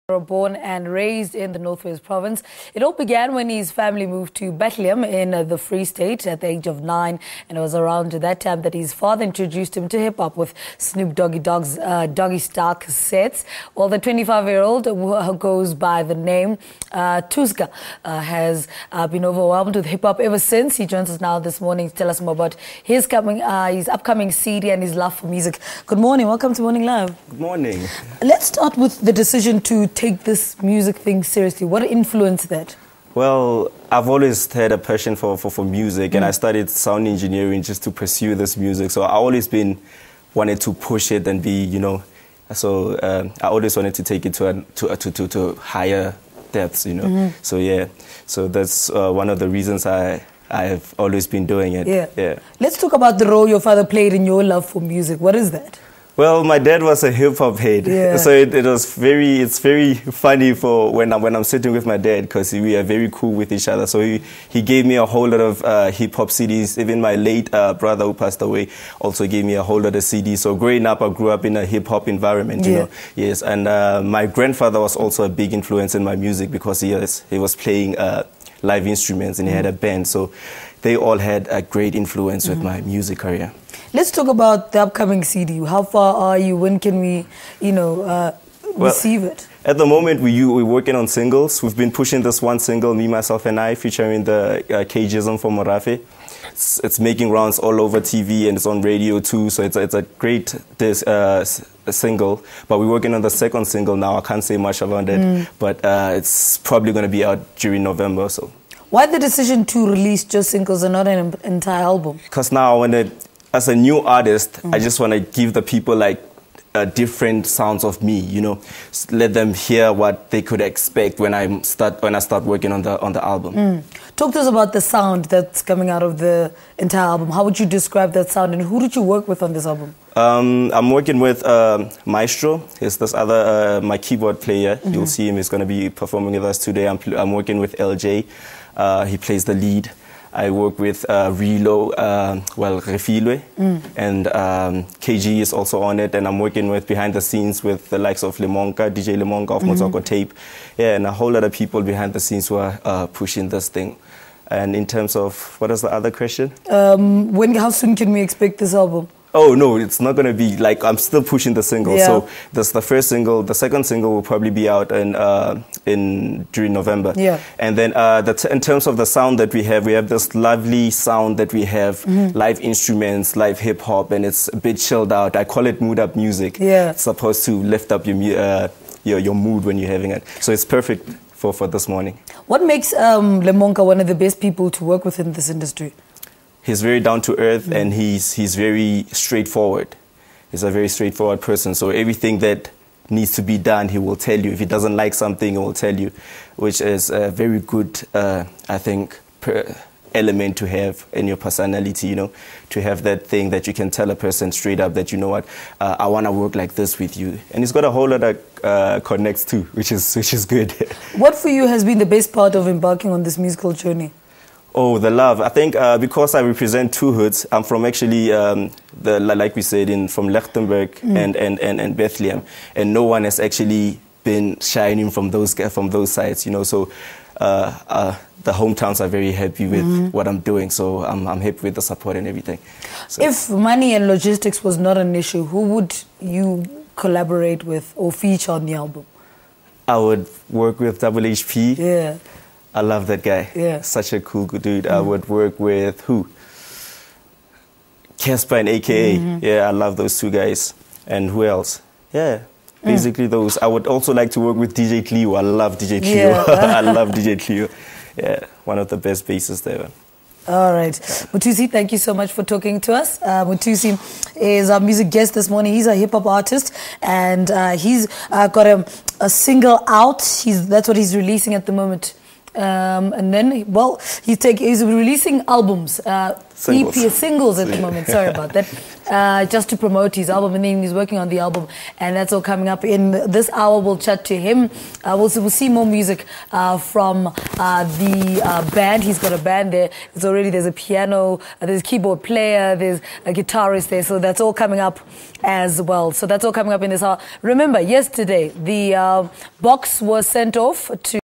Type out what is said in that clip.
Born and raised in the Northwest Province. It all began when his family moved to Bethlehem in the Free State at the age of 9, and it was around that time that his father introduced him to hip-hop with Snoop Dogg's Doggy Style cassettes. Well, the 25-year-old who goes by the name Thusga has been overwhelmed with hip-hop ever since. He joins us now this morning to tell us more about his upcoming CD and his love for music. Good morning. Welcome to Morning Live. Good morning. Let's start with the decision to take this music thing seriously. What influenced that? Well, I've always had a passion for music, and I studied sound engineering just to pursue this music. So I always wanted to push it and be, so I always wanted to take it to higher depths, So yeah, so that's one of the reasons I have always been doing it. Yeah. Let's talk about the role your father played in your love for music. What is that? Well, my dad was a hip-hop head, so it's very funny for when I'm sitting with my dad, because we are very cool with each other. So he gave me a whole lot of hip-hop CDs. Even my late brother who passed away also gave me a whole lot of CDs. So growing up, I grew up in a hip-hop environment, you know. Yes, and my grandfather was also a big influence in my music, because he was playing live instruments and he had a band. So they all had a great influence with my music career. Let's talk about the upcoming CD. How far are you? When can we, receive it? At the moment, we're working on singles. We've been pushing this one single, Me, Myself and I, featuring the Cageism from Morafe. It's making rounds all over TV and it's on radio too. So it's a great single. But we're working on the second single now. I can't say much about it, but it's probably going to be out during November or so. Why the decision to release just singles and not an entire album? Because now, as a new artist, I just want to give the people different sounds of me, let them hear what they could expect when I start working on the album. Talk to us about the sound that's coming out of the entire album. How would you describe that sound, and who did you work with on this album? I'm working with Maestro. He's this other my keyboard player. You'll see him. He's going to be performing with us today. I'm working with LJ. He plays the lead. I work with Relo, Refilwe, and KG is also on it, and I'm working with behind the scenes with the likes of DJ Lemonka of Motswako Tape, and a whole lot of people behind the scenes who are pushing this thing. And in terms of, what is the other question? How soon can we expect this album? Oh no, it's not going to be I'm still pushing the single. So that's the first single. The second single will probably be out during November. And then in terms of the sound that we have this lovely sound that we have, live instruments, live hip hop, and it's a bit chilled out. I call it mood up music. It's supposed to lift up your mood when you're having it. So it's perfect for this morning. What makes Lemonka one of the best people to work with in this industry? He's very down to earth, and he's very straightforward. He's a very straightforward person. So everything that needs to be done, he will tell you. If he doesn't like something, he will tell you, which is a very good, I think, element to have in your personality, to have that thing that you can tell a person straight up that, you know what, I want to work like this with you. And he's got a whole lot of connects too, which is good. What for you has been the best part of embarking on this musical journey? Oh, the love. I think because I represent two hoods, I'm from actually, like we said, from Lichtenburg and Bethlehem, and no one has actually been shining from those sides, So the hometowns are very happy with what I'm doing, so I'm happy with the support and everything. So. If money and logistics was not an issue, who would you collaborate with or feature on the album? I would work with HP. Yeah. I love that guy. Such a cool dude. I would work with who? Casper and AKA. Yeah, I love those two guys. And who else? Yeah, basically those. I would also like to work with DJ Cleo. I love DJ Cleo. I love DJ Cleo. Yeah, one of the best bassists there. All right. Mothusi, thank you so much for talking to us. Mothusi is our music guest this morning. He's a hip-hop artist, and he's got a single out. That's what he's releasing at the moment. And then, well, he's releasing albums, singles at the moment. Sorry about that. Just to promote his album, and then he's working on the album, and that's all coming up in this hour. We'll chat to him. We'll see more music from the band. He's got a band there. There's a piano, there's a keyboard player, there's a guitarist there. So that's all coming up as well. So that's all coming up in this hour. Remember, yesterday the box was sent off to